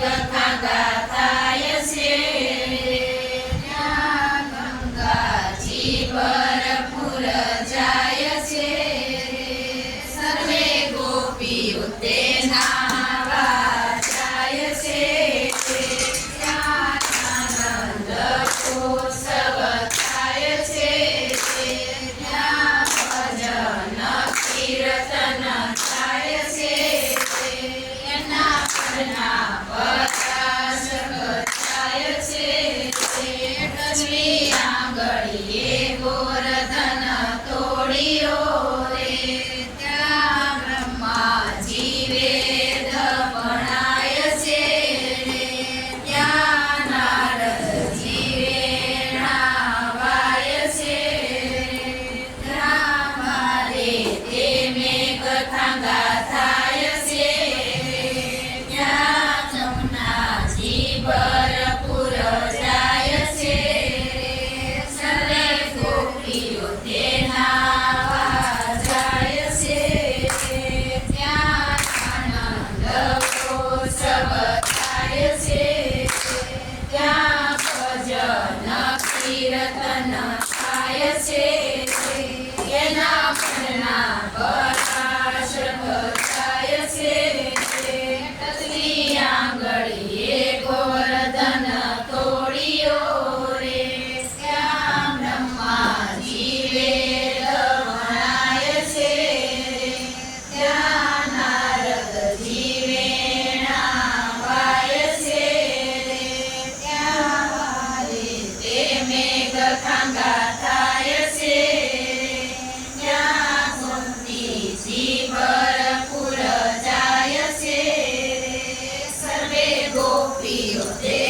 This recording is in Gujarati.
કથા ગાથાય છે ત્યાં ગંગાજી ભરપૂર જાય છે સર્વે ગોપીઓ તે નાવા જાય છે ત્યાં આનંદ ઉત્સવ થાય છે ત્યાં ભજન કીર્તન થાય છે એના પરના પ્રકાશક થાય છે ટચલી આંગળીએ ગોરધન તોડ્યો રે ત્યાં બ્રહ્માજી વેદ ભણાય છે ત્યાં નારદજી વેણા વાય છે ત્યાં મારે તે મેં કથા ગાથાય છે ત્યાં જમનાજી ભરપૂર જાય છે સર્વે ગોપીઓ તે નાવા જાય છે ત્યાં આનંદ ઉત્સવ થાય છે ત્યાં ભજન કીર્તન થાય છે એના પરના પ્રકાશક થાય છે ટચલી આંગળીએ ગોવર્ધન તોડ્યો રે ત્યાં બ્રહ્માજી વેદ ભણાય છે ત્યાં નારદજી વેણા વાય છે ત્યાં વારે તે મેં કથા ગાથાય છે ત્યાં ગોપીજી ભરપૂર જાય છે સર્વે ગોપીઓ તે